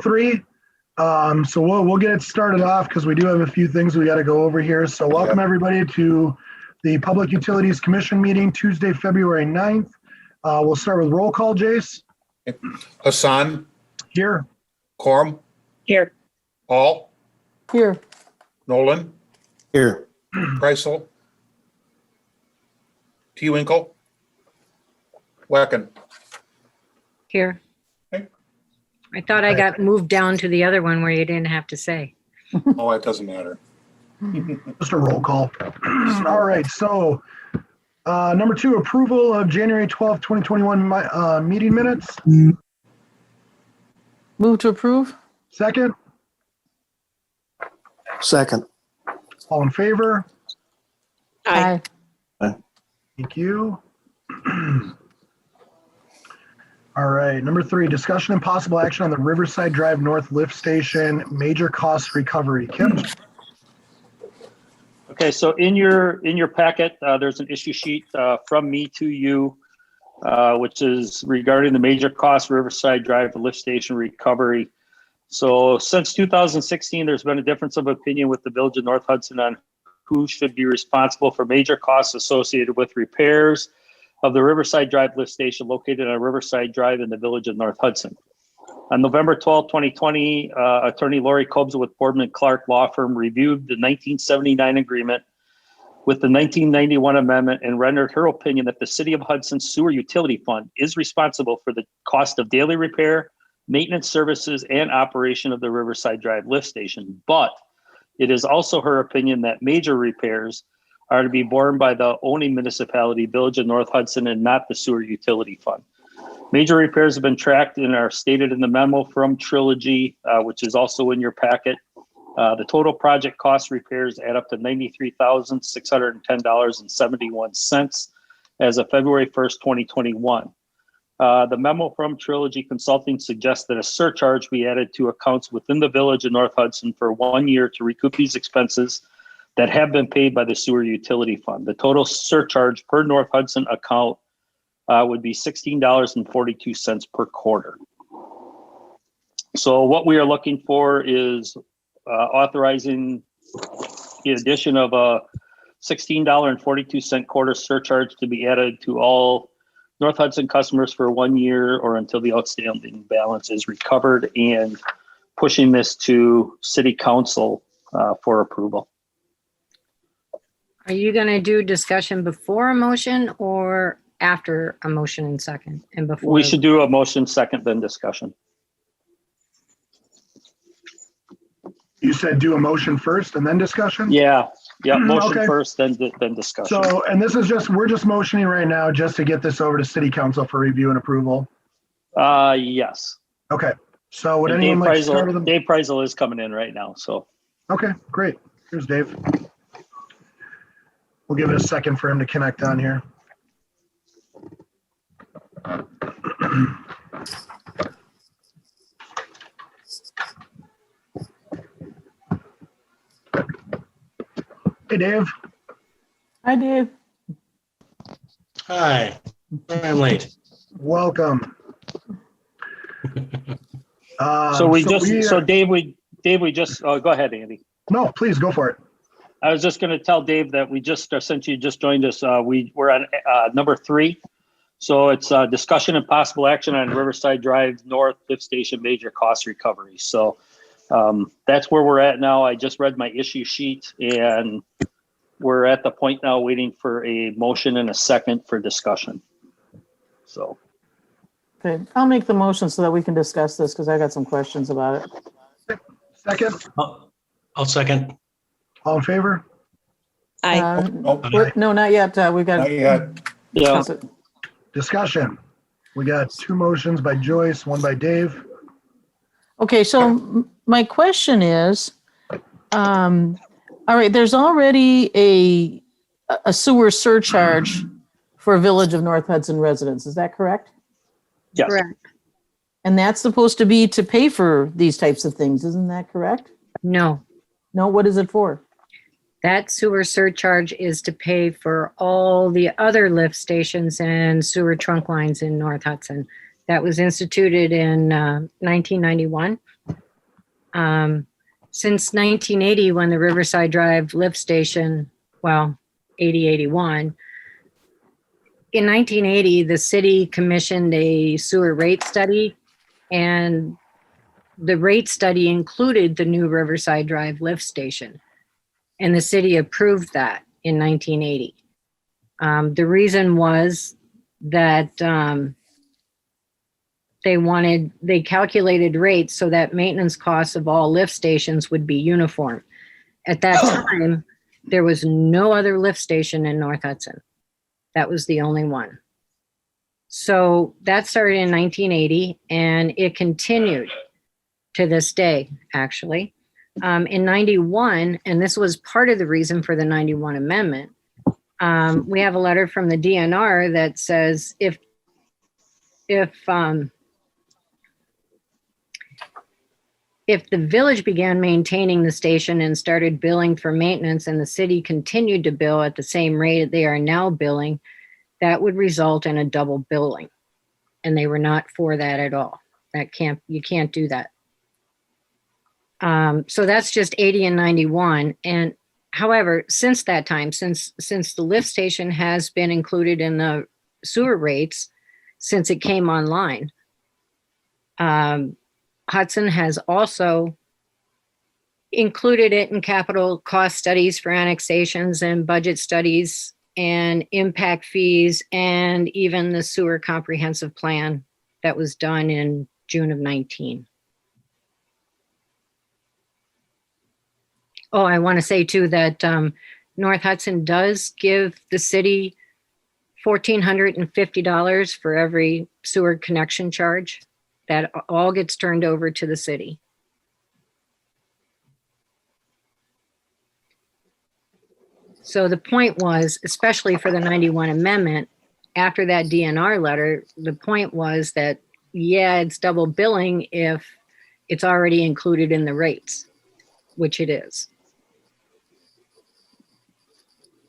Three. So we'll get it started off because we do have a few things we got to go over here. So welcome everybody to the Public Utilities Commission meeting Tuesday, February 9th. We'll start with roll call, Jace. Hassan. Here. Corum. Here. Paul. Here. Nolan. Here. Kreisel. T. Winkle. Wacken. Here. Okay. I thought I got moved down to the other one where you didn't have to say. Oh, it doesn't matter. Just a roll call. All right. So number two, approval of January 12th, 2021 meeting minutes. Move to approve. Second. Second. All in favor? Aye. Thank you. All right, number three, discussion and possible action on the Riverside Drive North Lift Station major cost recovery. Kim? Okay, so in your packet, there's an issue sheet from me to you, which is regarding the major cost Riverside Drive Lift Station recovery. So since 2016, there's been a difference of opinion with the Village of North Hudson on who should be responsible for major costs associated with repairs of the Riverside Drive lift station located on Riverside Drive in the Village of North Hudson. On November 12, 2020, Attorney Lori Kobza with Boardman Clark Law Firm reviewed the 1979 agreement with the 1991 amendment and rendered her opinion that the City of Hudson Sewer Utility Fund is responsible for the cost of daily repair, maintenance services, and operation of the Riverside Drive lift station. But it is also her opinion that major repairs are to be borne by the owning municipality, Village of North Hudson, and not the Sewer Utility Fund. Major repairs have been tracked and are stated in the memo from Trilogy, which is also in your packet. The total project cost repairs add up to $93,610.71 as of February 1st, 2021. The memo from Trilogy Consulting suggests that a surcharge be added to accounts within the Village of North Hudson for 1 year to recoup these expenses that have been paid by the Sewer Utility Fund. The total surcharge per North Hudson account would be $16.42 per quarter. So what we are looking for is authorizing the addition of a $16.42 quarter surcharge to be added to all North Hudson customers for 1 year or until the outstanding balance is recovered, and pushing this to City Council for approval. Are you going to do discussion before a motion or after a motion and second and before? We should do a motion second, then discussion. You said do a motion first and then discussion? Yeah, motion Okay. first, then discussion. So, and this is we're just motioning right now just to get this over to City Council for review and approval. Yes. Okay. So would And anyone like to start with them? Dave Preisel is coming in right now, so. Okay, great. Here's Dave. We'll give it a second for him to connect on here. Hey, Dave. Hi, Dave. Hi. I'm late. Welcome. Dave, go ahead, Andy. No, please go for it. I was just going to tell Dave that we just, since you just joined us, we're on number 3. So it's discussion and possible action on Riverside Drive North Lift Station major cost recovery. So that's where we're at now. I just read my issue sheet, and we're at the point now waiting for a motion and a second for discussion. So. Okay, I'll make the motion so that we can discuss this because I got some questions about it. Second. I'll second. All in favor? Aye. No, not yet. We got Not yet. Yeah. Discussion. We got 2 motions by Joyce, 1 by Dave. Okay, so my question is, all right, there's already a sewer surcharge for Village of North Hudson residents. Is that correct? Yes. Correct. And that's supposed to be to pay for these types of things. Isn't that correct? No, No, what is it for? that sewer surcharge is to pay for all the other lift stations and sewer trunk lines in North Hudson. That was instituted in 1991. Since 1980, when the Riverside Drive lift station, well, 81, in 1980, the city commissioned a sewer rate study, and the rate study included the new Riverside Drive lift station. And the city approved that in 1980. The reason was that they calculated rates so that maintenance costs of all lift stations would be uniform. At that time, there was no other lift station in North Hudson. That was the only one. So that started in 1980, and it continued to this day, actually. In 91, and this was part of the reason for the 91 amendment, we have a letter from the DNR that says if the village began maintaining the station and started billing for maintenance, and the city continued to bill at the same rate they are now billing, that would result in a double billing. And they were not for that at all. You can't do that. So that's just 80 and 91. And however, since that time, since the lift station has been included in the sewer rates since it came online, Hudson has also included it in capital cost studies for annexations and budget studies and impact fees, and even the sewer comprehensive plan that was done in June of 19. Oh, I want to say too that North Hudson does give the city $1,450 for every sewer connection charge. That all gets turned over to the city. So the point was, especially for the 91 amendment, after that DNR letter, the point was that, yeah, it's double billing if it's already included in the rates, which it is.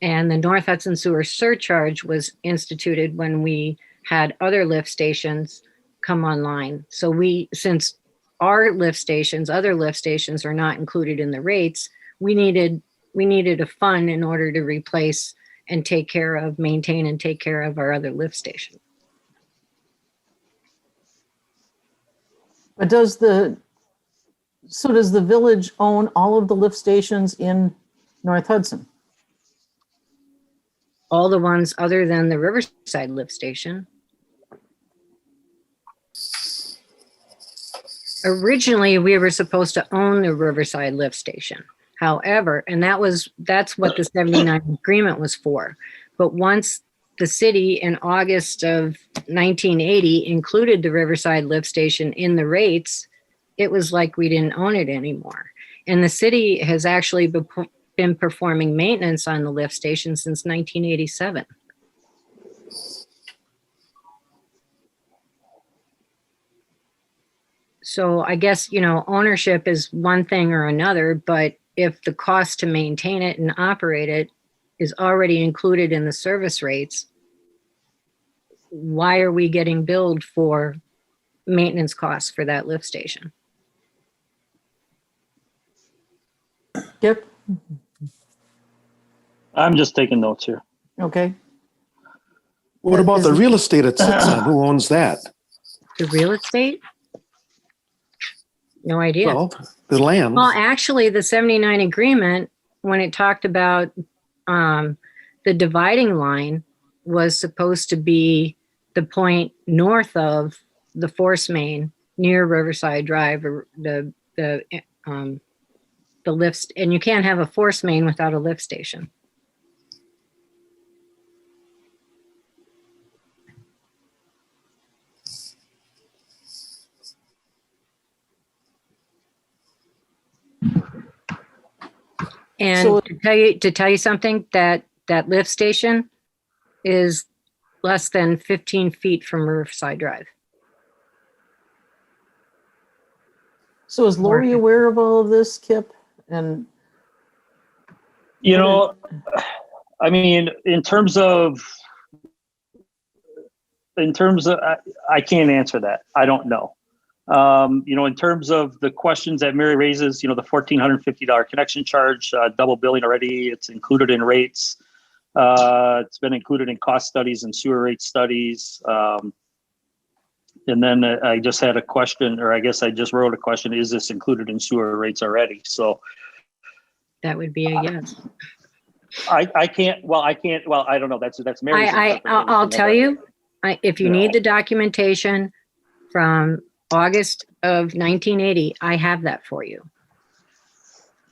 And the North Hudson Sewer Surcharge was instituted when we had other lift stations come online. So since our lift stations, other lift stations are not included in the rates, we needed a fund in order to replace and maintain and take care of our other lift station. But does the village own all of the lift stations in North Hudson? All the ones other than the Riverside lift station. Originally, we were supposed to own the Riverside lift station. However, and that's what the 79 agreement was for. But once the city in August of 1980 included the Riverside lift station in the rates, it was like we didn't own it anymore. And the city has actually been performing maintenance on the lift station since 1987. So I guess, ownership is one thing or another, but if the cost to maintain it and operate it is already included in the service rates, why are we getting billed for maintenance costs for that lift station? Yep. I'm just taking notes here. Okay. What about the real estate it sits on? Who owns that? The real estate? No idea. Well, the land. Well, actually, the 79 agreement, when it talked about the dividing line, was supposed to be the point north of the force main near Riverside Drive, or the lifts, and you can't have a force main without a lift station. And So- to tell you something, that lift station is less than 15 feet from Riverside Drive. So is Lori aware of all of this, Kip? And I mean, in terms of, I can't answer that. I don't know. In terms of the questions that Mary raises, the $1,450 connection charge, double billing already, it's included in rates. It's been included in cost studies and sewer rate studies. And then I just had a question, or I guess I just wrote a question, is this included in sewer rates already? So That would be a yes. I don't know. That's Mary's. I'll tell you, if you need the documentation from August of 1980, I have that for you.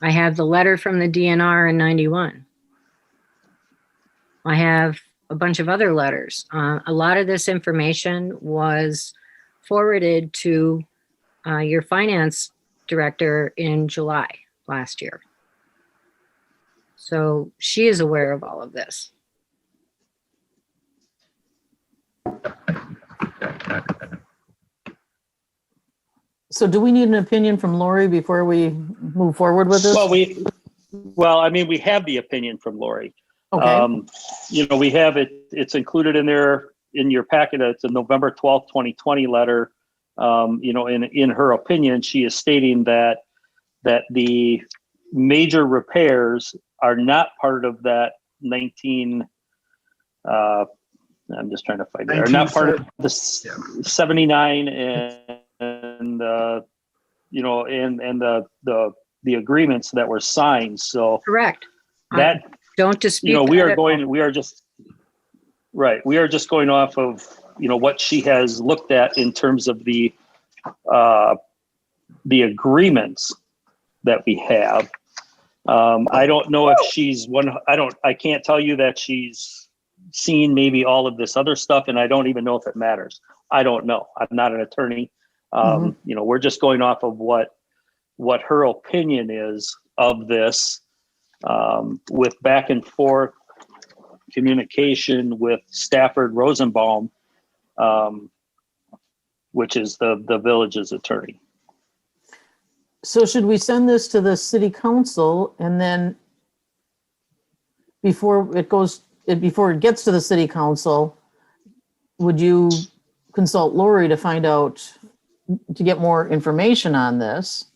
I have the letter from the DNR in 91. I have a bunch of other letters. A lot of this information was forwarded to your finance director in July last year. So she is aware of all of this. So do we need an opinion from Lori before we move forward with this? Well, we have the opinion from Lori. Okay. We have it. It's included in there in your packet. It's a November 12th, 2020 letter. In her opinion, she is stating that the major repairs are not part of that 19. I'm just trying to find it. Are not part of the 79 and the agreements that were signed. So correct. That don't dispute. We are just going off of what she has looked at in terms of the agreements that we have. I don't know if she's I can't tell you that she's seen maybe all of this other stuff, and I don't even know if it matters. I don't know. I'm not an attorney. We're just going off of what her opinion is of this, with back and forth communication with Stafford Rosenbaum, which is the village's attorney. So should we send this to the city council, and then before it gets to the city council, would you consult Lori to get more information on this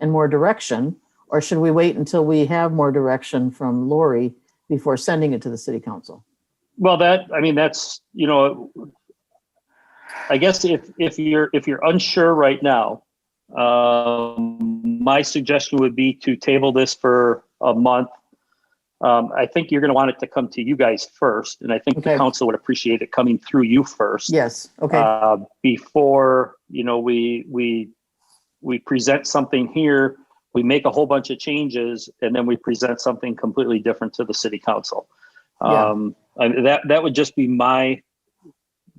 and more direction? Or should we wait until we have more direction from Lori before sending it to the city council? Well, that's, I guess if you're unsure right now, my suggestion would be to table this for a month. I think you're going to want it to come to you guys first, and I think the council would appreciate it coming through you first. Yes. Okay. Before we present something here, we make a whole bunch of changes, and then we present something completely different to the city council. That would just be my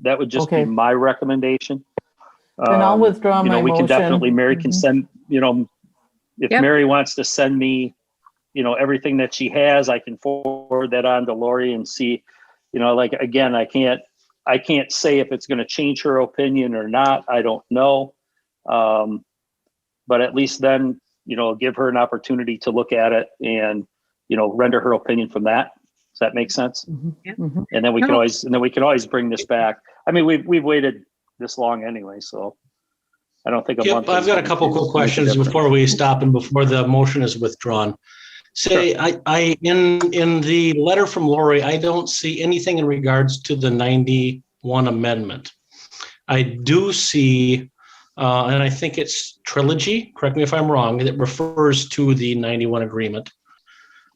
be my recommendation. And I'll withdraw my we can motion. definitely, Mary can send, if Mary wants to send me, everything that she has, I can forward that on to Lori and see, again, I can't say if it's going to change her opinion or not. I don't know. But at least then, give her an opportunity to look at it and, render her opinion from that. Does that make sense? Mm-hmm. Yeah. Mm-hmm. And then we can always bring this back. We've waited this long anyway, so I don't think a month. I've got a couple quick questions before we stop and before the motion is withdrawn. Say, sure. I in the letter from Lori, I don't see anything in regards to the 91 amendment. I do see, and I think it's trilogy, correct me if I'm wrong, that refers to the 91 agreement.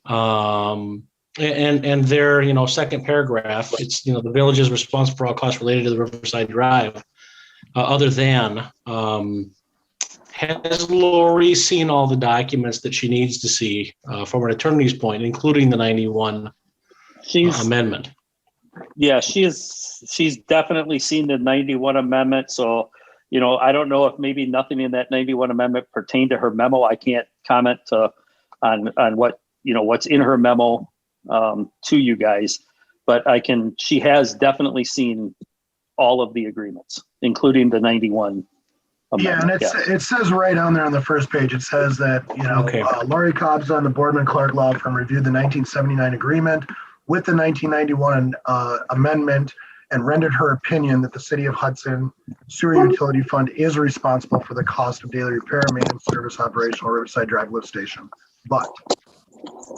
And their, second paragraph, it's, the village is responsible for all costs related to the Riverside Drive. Other than, has Lori seen all the documents that she needs to see from an attorney's point, including the 91 amendment? Yeah, she's definitely seen the 91 amendment. So, I don't know if maybe nothing in that 91 amendment pertained to her memo. I can't comment on what, what's in her memo to you guys, but she has definitely seen all of the agreements, including the 91 amendment. Yeah, and it says right on there on the first page, it says that, Lori Cobb's on the Boardman Clark Law Firm reviewed the 1979 agreement with the 1991 amendment and rendered her opinion that the City of Hudson Sewer Utility Fund is responsible for the cost of daily repair, maintenance, service, operational Riverside Drive lift station. But,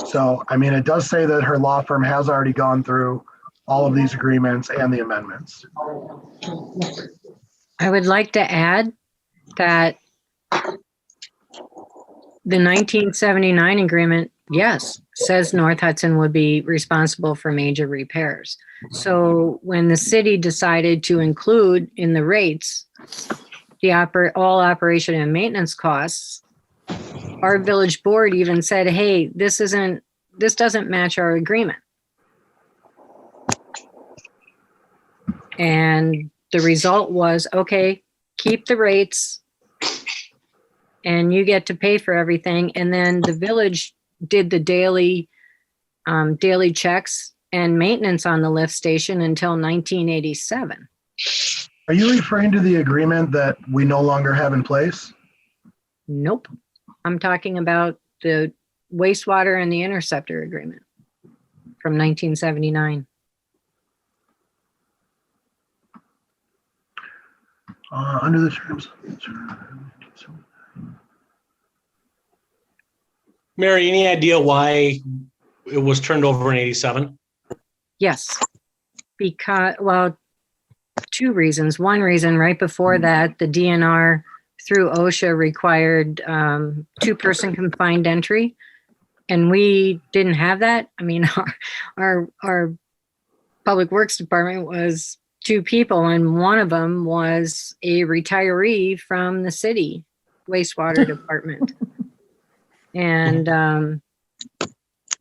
so, I mean, it does say that her law firm has already gone through all of these agreements and the amendments. I would like to add that the 1979 agreement, yes, says North Hudson would be responsible for major repairs. So when the city decided to include in the rates all operation and maintenance costs, our village board even said, hey, this doesn't match our agreement. And the result was, okay, keep the rates and you get to pay for everything. And then the village did the daily checks and maintenance on the lift station until 1987. Are you referring to the agreement that we no longer have in place? Nope. I'm talking about the wastewater and the interceptor agreement from 1979. Under the terms. Mary, any idea why it was turned over in 87? Yes, because, well, two reasons. One reason, right before that, the DNR through OSHA required two-person confined entry, and we didn't have that. I mean, our public works department was two people, and one of them was a retiree from the city wastewater department. And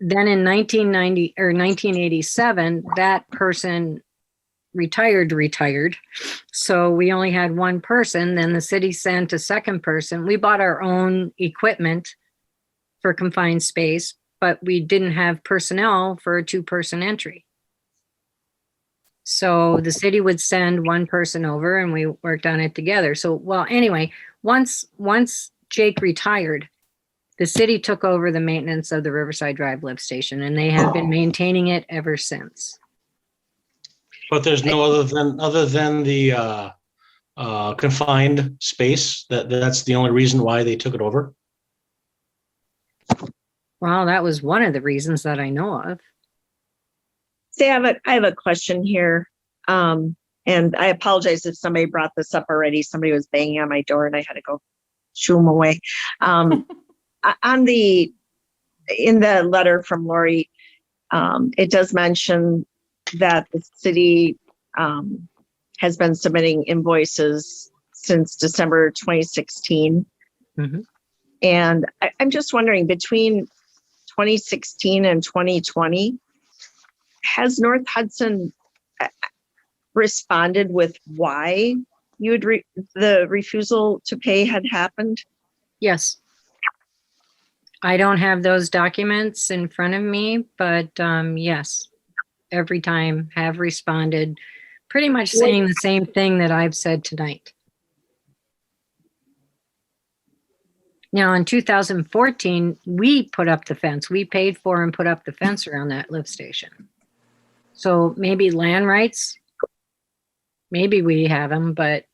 then in 1987, that person retired. So we only had one person. Then the city sent a second person. We bought our own equipment for confined space, but we didn't have personnel for a two-person entry. So the city would send one person over and we worked on it together. So, well, anyway, once Jake retired, the city took over the maintenance of the Riverside Drive lift station, and they have been maintaining it ever since. But there's no other than the confined space. That's the only reason why they took it over. Well, that was one of the reasons that I know of. See, I have a question here. And I apologize if somebody brought this up already. Somebody was banging on my door and I had to go shoo them away. In the letter from Lori, it does mention that the city has been submitting invoices since December 2016. Mm-hmm. And I'm just wondering, between 2016 and 2020, has North Hudson responded with why you would the refusal to pay had happened? Yes. I don't have those documents in front of me, but yes, every time have responded, pretty much saying the same thing that I've said tonight. Now, in 2014, we put up the fence. We paid for and put up the fence around that lift station. So maybe land rights, maybe we have them, but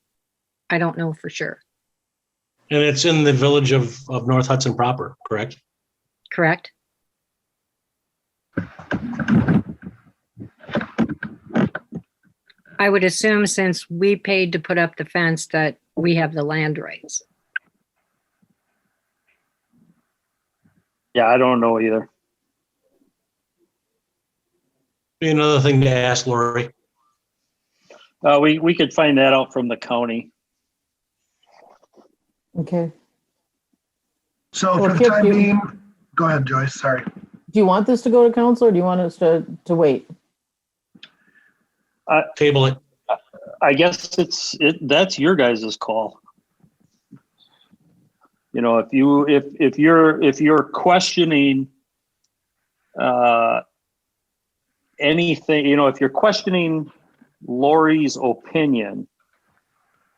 I don't know for sure. And it's in the village of North Hudson proper, correct? Correct. I would assume since we paid to put up the fence that we have the land rights. Yeah, I don't know either. Be another thing to ask Lori. We could find that out from the county. Okay. So Well, for the Kip, time you- being, go ahead, Joyce, sorry. Do you want this to go to council or do you want us to wait? Table it. I guess that's your guys' call. You know, if you're questioning anything, you know, if you're questioning Lori's opinion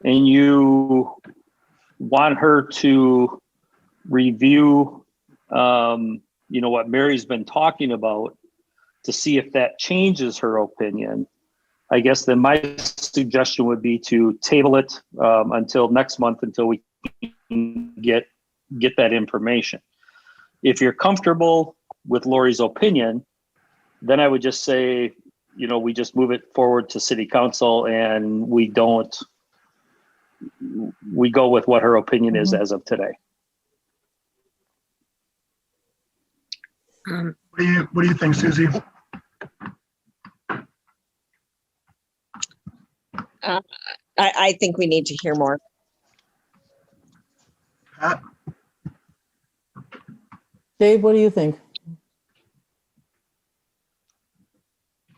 and you want her to review, you know, what Mary's been talking about to see if that changes her opinion, I guess then my suggestion would be to table it until next month until we can get that information. If you're comfortable with Lori's opinion, then I would just say, we just move it forward to city council and we go with what her opinion is as of today. What do you think, Susie? I think we need to hear more. Pat? Dave, what do you think?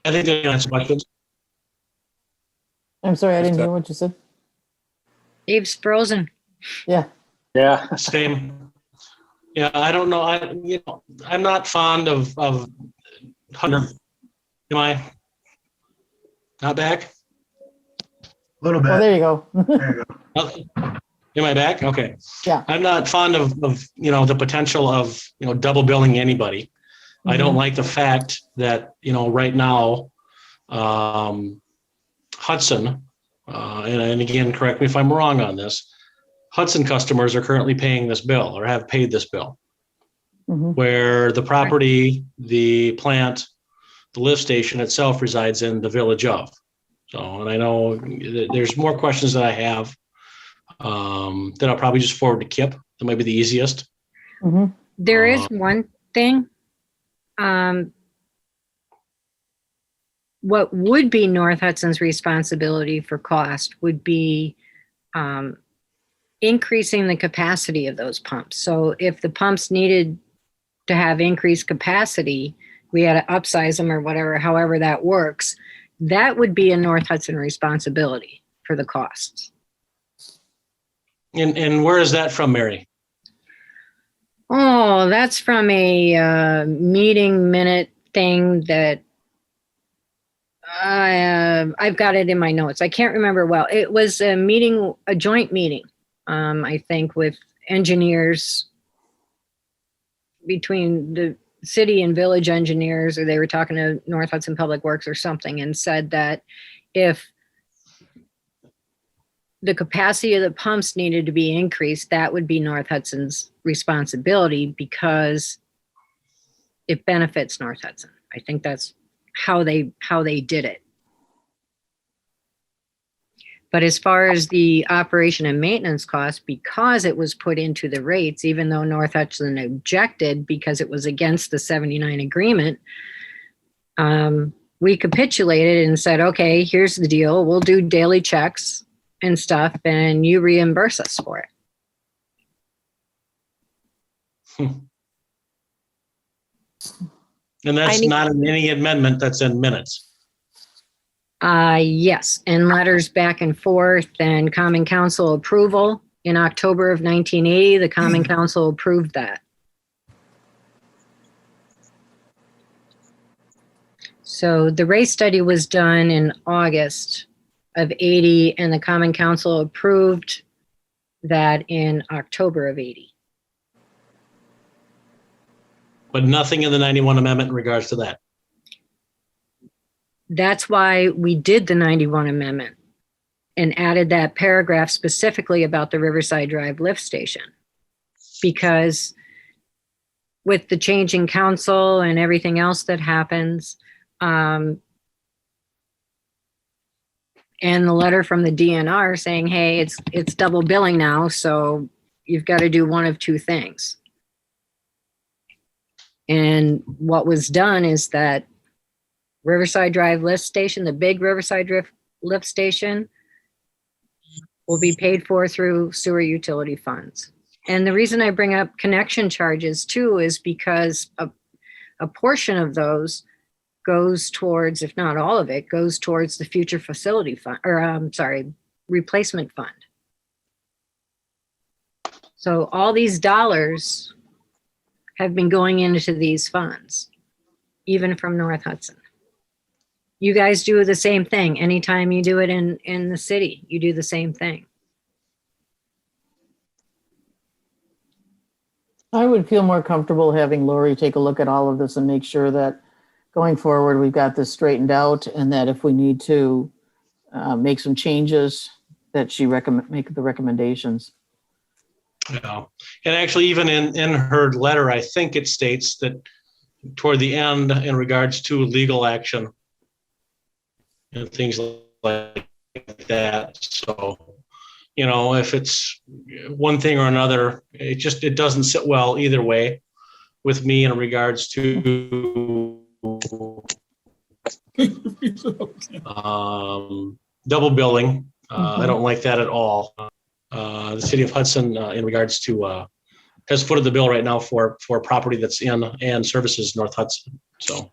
I think they answer questions. I'm sorry, I didn't hear what you said. Dave's frozen. Yeah. Yeah. Same. Yeah, I don't know. I'm not fond of 100. Am I not back? A little Oh, bit. there you go. There you go. Oh, am I back? Okay. Yeah. I'm not fond of the potential of, double billing anybody. I don't like the fact that, right now, Hudson, and again, correct me if I'm wrong on this, Hudson customers are currently paying this bill or have paid this bill, where the property, the plant, the lift station itself resides in the village of. So, and I know there's more questions that I have that I'll probably just forward to Kip. That might be the easiest. There is one thing. What would be North Hudson's responsibility for cost would be increasing the capacity of those pumps. So if the pumps needed to have increased capacity, we had to upsize them or whatever, however that works, that would be a North Hudson responsibility for the costs. And where is that from, Mary? Oh, that's from a meeting minute thing that I've got it in my notes. I can't remember well. It was a meeting, a joint meeting, I think, with engineers between the city and village engineers, or they were talking to North Hudson Public Works or something, and said that if the capacity of the pumps needed to be increased, that would be North Hudson's responsibility because it benefits North Hudson. I think that's how they did it. But as far as the operation and maintenance costs, because it was put into the rates, even though North Hudson objected because it was against the 79 agreement, we capitulated and said, okay, here's the deal. We'll do daily checks and stuff, and you reimburse us for it. And that's not in any amendment, that's in minutes. Yes, and letters back and forth and Common Council approval. In October of 1980, the Common Council approved that. So the rate study was done in August of 80, and the Common Council approved that in October of 80. But nothing in the 91 amendment in regards to that. That's why we did the 91 amendment and added that paragraph specifically about the Riverside Drive lift station. Because with the changing council and everything else that happens, and the letter from the DNR saying, hey, it's double billing now, so you've got to do one of two things. And what was done is that Riverside Drive lift station, the big Riverside lift station, will be paid for through sewer utility funds. And the reason I bring up connection charges too is because a portion of those goes towards, if not all of it, goes towards the future facility fund, or replacement fund. So all these dollars have been going into these funds, even from North Hudson. You guys do the same thing. Anytime you do it in the city, you do the same thing. I would feel more comfortable having Lori take a look at all of this and make sure that going forward, we've got this straightened out, and that if we need to make some changes, that she make the recommendations. Yeah. And actually, even in her letter, I think it states that toward the end, in regards to legal action and things like that. So, you know, if it's one thing or another, it doesn't sit well either way with me in regards to double billing. I don't like that at all. The city of Hudson, in regards to, has footed the bill right now for property that's in and services North Hudson. So.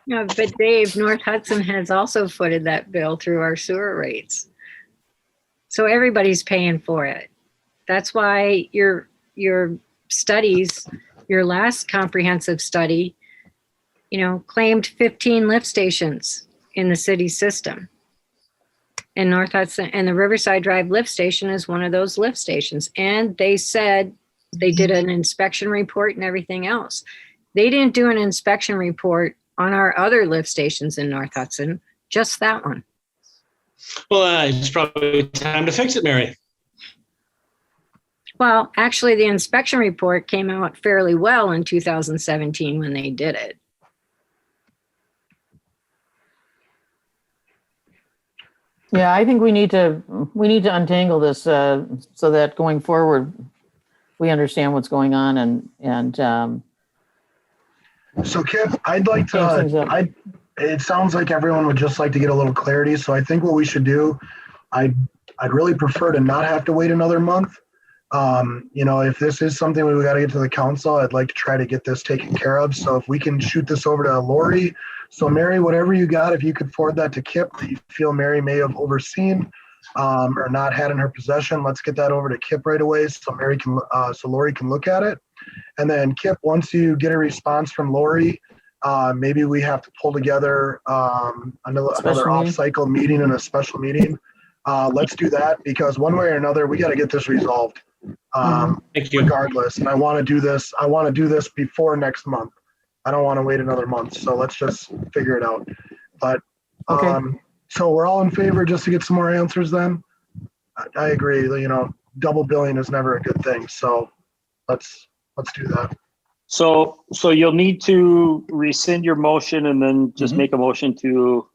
Yeah, but Dave, North Hudson has also footed that bill through our sewer rates. So everybody's paying for it. That's why your studies, your last comprehensive study, claimed 15 lift stations in the city system. And North Hudson and the Riverside Drive lift station is one of those lift stations. And they said they did an inspection report and everything else. They didn't do an inspection report on our other lift stations in North Hudson, just that one. Well, it's probably time to fix it, Mary. Well, actually, the inspection report came out fairly well in 2017 when they did it. Yeah, I think we need to untangle this so that going forward, we understand what's going on and So Kip, I'd like change things to, up. it sounds like everyone would just like to get a little clarity. So I think what we should do, I'd really prefer to not have to wait another month. If this is something we got to get to the council, I'd like to try to get this taken care of. So if we can shoot this over to Lori. So Mary, whatever you got, if you could forward that to Kip that you feel Mary may have overseen or not had in her possession, let's get that over to Kip right away so Lori can look at it. And then Kip, once you get a response from Lori, maybe we have to pull together another off-cycle meeting and a special meeting. Let's do that because one way or another, we got to get this resolved Thank you. regardless. And I want to do this. I want to do this before next month. I don't want to wait another month. So let's just figure it out. But so we're all in favor just to get some more answers then. I agree. Double billing is never a good thing. So let's do that. So you'll need to rescind your motion and then just make a motion to,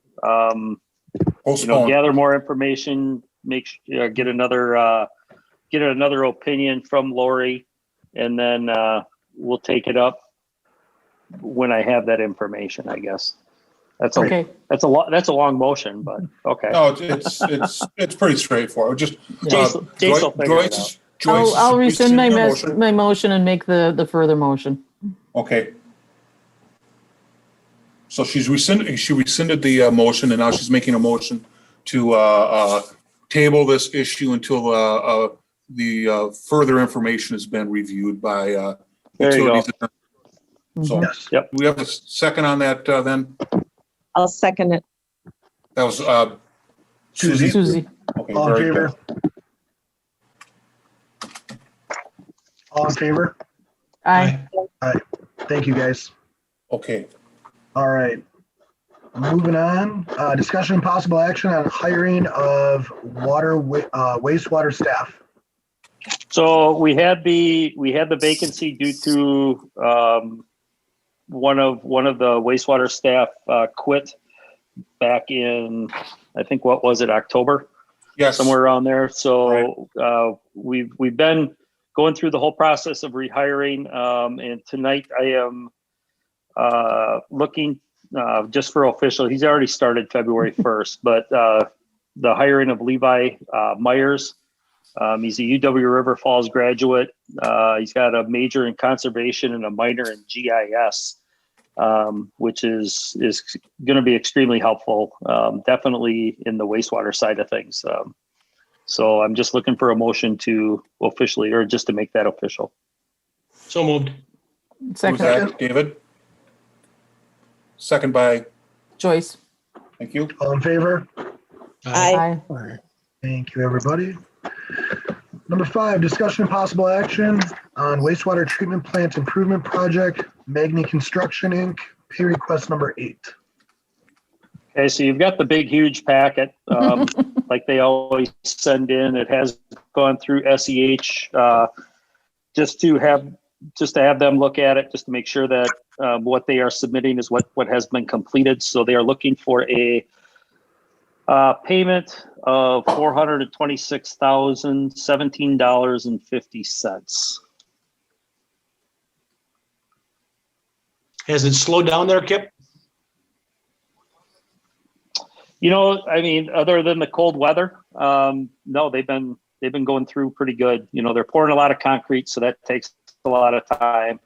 Postpone. gather more information, get another opinion from Lori, and then we'll take it up when I have that information, I guess. That's a long motion, but okay. No, it's pretty straightforward. Just Jason will figure it out. I'll rescind my motion. my motion and make the further motion. Okay. So she rescinded the motion and now she's making a motion to table this issue until the further information has been reviewed by There you go. utilities. So Yes. Yep. do we have a second on that then? I'll second it. That was Suzie. Susie. Okay, All in very favor? good. All in favor? Aye. Thank you, guys. Okay. All right. Moving on. Discussion and possible action on hiring of wastewater staff. So we had the vacancy due to one of the wastewater staff quit back in, I think, what was it, October? Yes. Somewhere around there. So we've been going through the whole process of rehiring, and tonight I am looking just for official. He's already started February 1st, but the hiring of Levi Myers. He's a UW River Falls graduate. He's got a major in conservation and a minor in GIS, which is going to be extremely helpful, definitely in the wastewater side of things. So I'm just looking for a motion to officially, or just to make that official. So moved. Who's Second. that, David? Second by, Joyce. thank you. All in favor? Aye. Thank you, everybody. Number 5, discussion and possible action on wastewater treatment plant improvement project, Magni Construction Inc., pay request number 8. Okay, so you've got the big, huge packet, like they always send in. It has gone through SEH, just to have them look at it, just to make sure that what they are submitting is what has been completed. So they are looking for a payment of $426,017.50. Has it slowed down there, Kip? You know, I mean, other than the cold weather, no, they've been going through pretty good. You know, they're pouring a lot of concrete, so that takes a lot of time.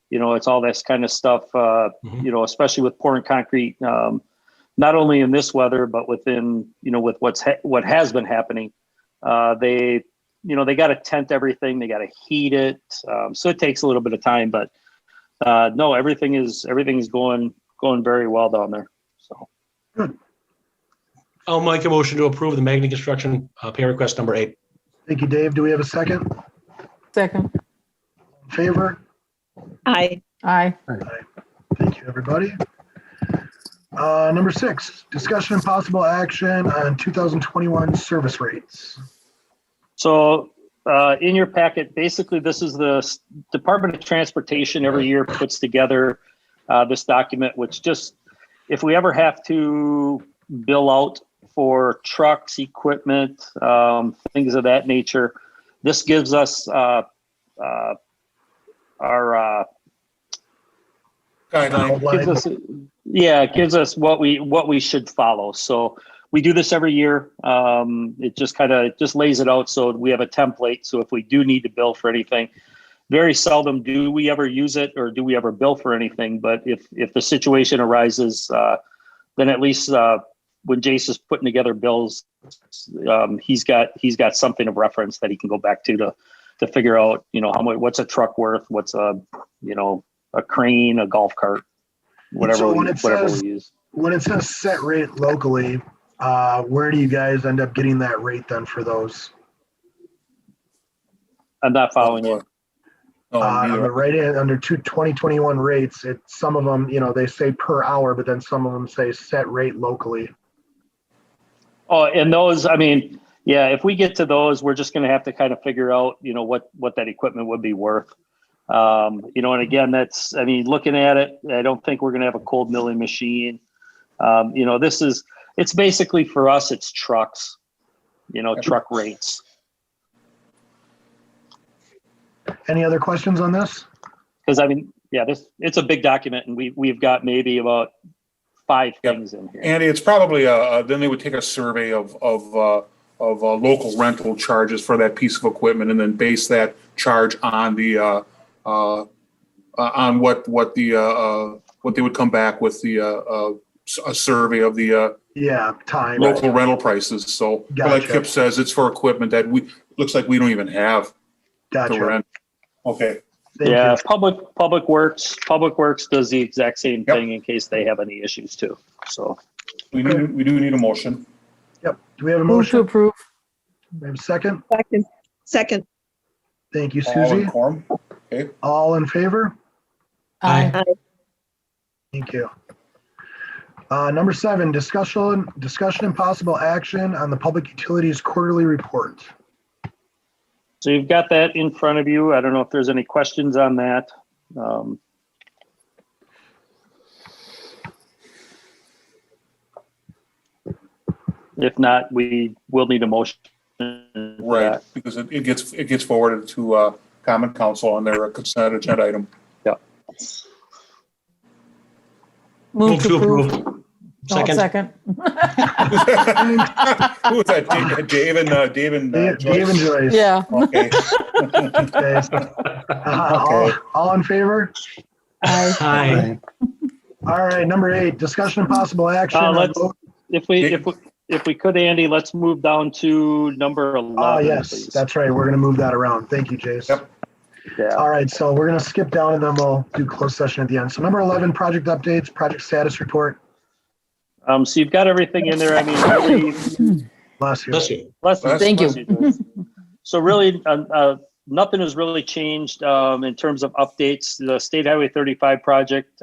You know, it's all this kind of stuff, you know, especially with pouring concrete, not only in this weather, but within, you know, with what has been happening. They got to tent everything. They got to heat it. So it takes a little bit of time, but no, everything is going very well down there. So. Good. I'll make a motion to approve the Magni Construction pay request number 8. Thank you, Dave. Do we have a second? Second. In favor? Aye. Aye. Thank you, everybody. Number 6, discussion and possible action on 2021 service rates. So in your packet, basically, this is the Department of Transportation every year puts together this document, which just, if we ever have to bill out for trucks, equipment, things of that nature, this gives us our Guideline. it gives us what we should follow. So we do this every year. It just lays it out so we have a template. So if we do need to bill for anything, very seldom do we ever use it or do we ever bill for anything. But if the situation arises, then at least when Jace is putting together bills, he's got something of reference that he can go back to figure out, you know, how much, what's a truck worth, what's a crane, a golf cart, whatever we use. When it says set rate locally, where do you guys end up getting that rate then for those? I'm not following you. On the right end, under 2021 rates, some of them, you know, they say per hour, but then some of them say set rate locally. Oh, and those, I mean, yeah, if we get to those, we're just going to have to kind of figure out, you know, what that equipment would be worth. You know, and again, looking at it, I don't think we're going to have a cold milling machine. You know, it's basically for us, it's trucks, you know, truck rates. Any other questions on this? Because I mean, yeah, it's a big document, and we've got maybe about 5 things in here. Andy, it's probably then they would take a survey of local rental charges for that piece of equipment, and then base that charge on the on what they would come back with a survey of the time local rental prices. So, like Kip says, it's for equipment that looks like we don't even have to rent. Okay. Thank you. Public Works does the exact same thing in case they have any issues too. So we do need a motion. Yep. Do we have a Move to motion? approve. We have a second? Second. Thank you, All in Susie. quorum? Okay. All in favor? Aye. Thank you. Number 7, discussion and possible action on the Public Utilities Quarterly Report. So you've got that in front of you. I don't know if there's any questions on that. If not, we will need a motion. Right, because it gets forwarded to Common Council on their consent agenda item. Yeah. Move to approve. Second. Second. Who was that? Dave and Joyce? Yeah. Okay. Okay, so, all in favor? Aye. Aye. All right, number 8, discussion and possible action. If we could, Andy, let's move down to number 11. Oh, yes, please. that's right. We're going to move that around. Thank you, Jace. Yep. Yeah. All right, so we're going to skip down and then we'll do closed session at the end. So number 11, project updates, project status report. So you've got everything in there. I mean, really, Bless you. Bless you. bless you. Thank you. Bless Joyce. So really, nothing has really changed in terms of updates. The State Highway 35 project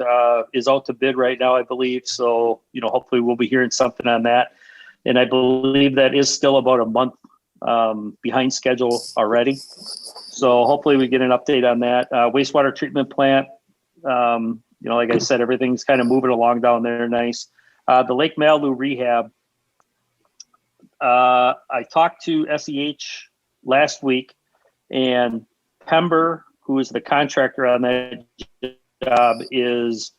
is out to bid right now, I believe. So, hopefully we'll be hearing something on that. And I believe that is still about a month behind schedule already. So hopefully we get an update on that. Wastewater treatment plant, like I said, everything's kind of moving along down there nice. The Lake Malibu rehab, I talked to SEH last week, and Pember, who is the contractor on that job, is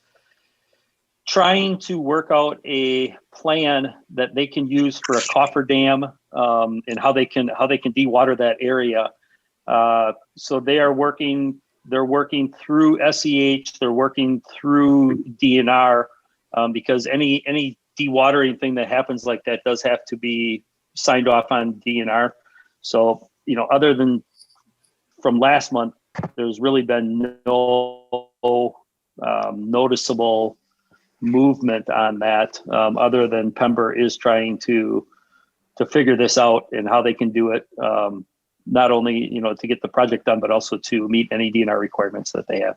trying to work out a plan that they can use for a coffer dam and how they can dewater that area. So they're working through SEH, they're working through DNR because any dewatering thing that happens like that does have to be signed off on DNR. So, other than from last month, there's really been no noticeable movement on that, other than Pember is trying to figure this out and how they can do it. Not only, to get the project done, but also to meet any DNR requirements that they have.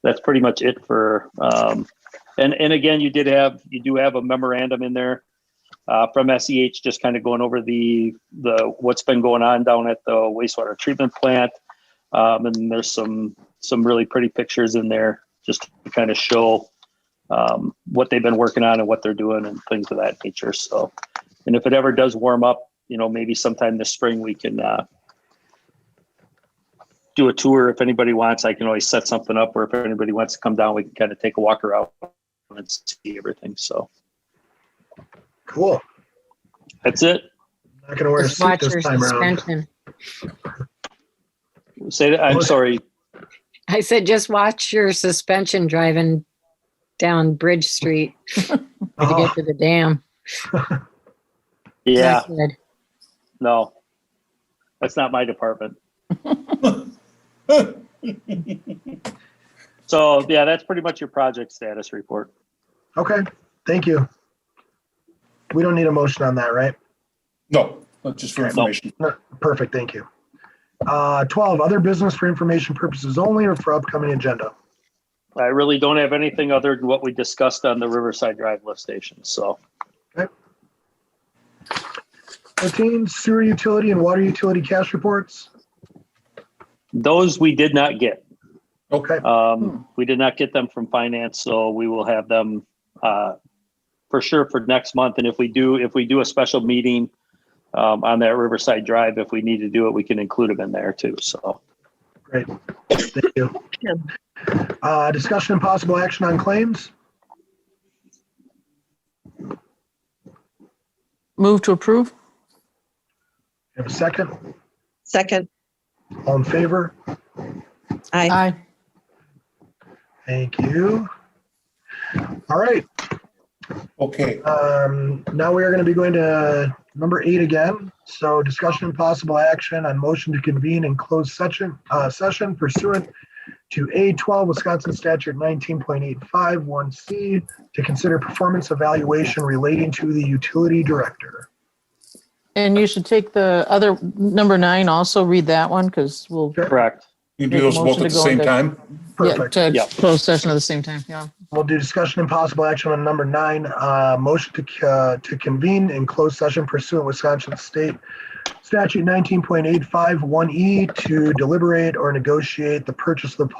That's pretty much it for, and again, you do have a memorandum in there from SEH, just kind of going over the what's been going on down at the wastewater treatment plant. And there's some really pretty pictures in there just to kind of show what they've been working on and what they're doing and things of that nature. So, and if it ever does warm up, maybe sometime this spring we can do a tour. If anybody wants, I can always set something up, or if anybody wants to come down, we can kind of take a walk around and see everything. So Cool. that's it. Not gonna wear a Just suit watch this your time around. suspension. Say that. I'm sorry. I said, just watch your suspension driving down Bridge Street to Oh, get to the dam. Yeah, Not good. no, that's not my department. So yeah, that's pretty much your project status report. okay, thank you. We don't need a motion on that, right? No, just for information. No, perfect, thank you. 12, other business for information purposes only or for upcoming agenda? I really don't have anything other than what we discussed on the Riverside Drive lift station. So 13, sewer utility and water utility cash reports. those we did not get. Okay, We did not get them from finance, so we will have them for sure for next month. And if we do a special meeting on that Riverside Drive, if we need to do it, we can include them in there too. So great, thank you. Discussion and possible action on claims. Move to approve? Have a second? Second. All in favor? Aye. Aye. Thank you. All right, Okay, now we are going to be going to number 8 again. So discussion and possible action on motion to convene in closed session pursuant to A12 Wisconsin Statute 19.851C to consider performance evaluation relating to the utility director. And you should take the other, number 9, also read that one, because we'll correct. you do those both at the same time? Perfect. Yeah. close session at the same time, yeah. We'll do discussion and possible action on number 9, motion to convene in closed session pursuant Wisconsin State Statute 19.851E to deliberate or negotiate the purchase of the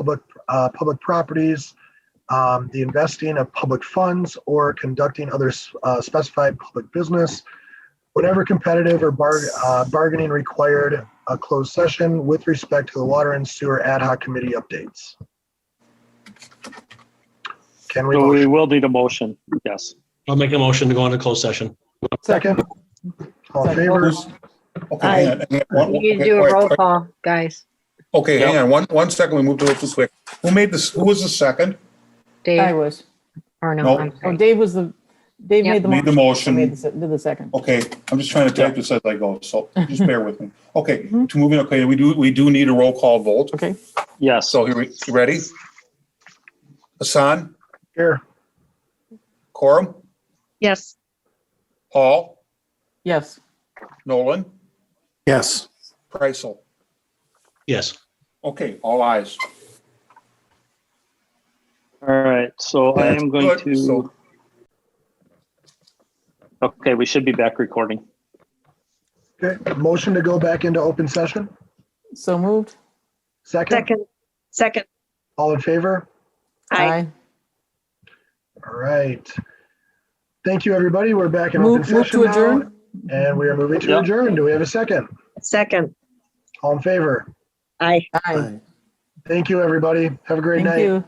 public properties, the investing of public funds, or conducting other specified public business, whatever competitive or bargaining required a closed session with respect to the water and sewer ad hoc committee updates. Can we So we motion? will need a motion. Yes. I'll make a motion to go into closed session. Second? All in favor? Okay, hang on, hang on. You need to Okay, do all a right, roll all right. call, guys. Okay, hang on, one second, we moved a little too quick. Who made this, who was the second? I Dave, was. or no, No. I'm Oh, sorry. Dave Yep. made the Made the motion. I motion. did the second. Okay, I'm just trying to type this as I go, so just bear with me. Okay, Mhm. to move in, okay, we do need a roll call vote. Okay. Yes. So here, you ready? Hassan, Here. Coram, Yes. Paul, Yes. Nolan, Yes. Preisel. Yes. Okay, all ayes. All right, so I am going Good, to, so- okay, we should be back recording. Okay, motion to go back into open session? So moved? Second? Second. All in favor? Aye. All right. Thank you, everybody. We're back in open Move session to now, adjourn? and we are moving to Yep. adjourn. Do we have a second? Second. All in favor? Aye. Aye. Thank you, everybody. Have a great Thank night. you.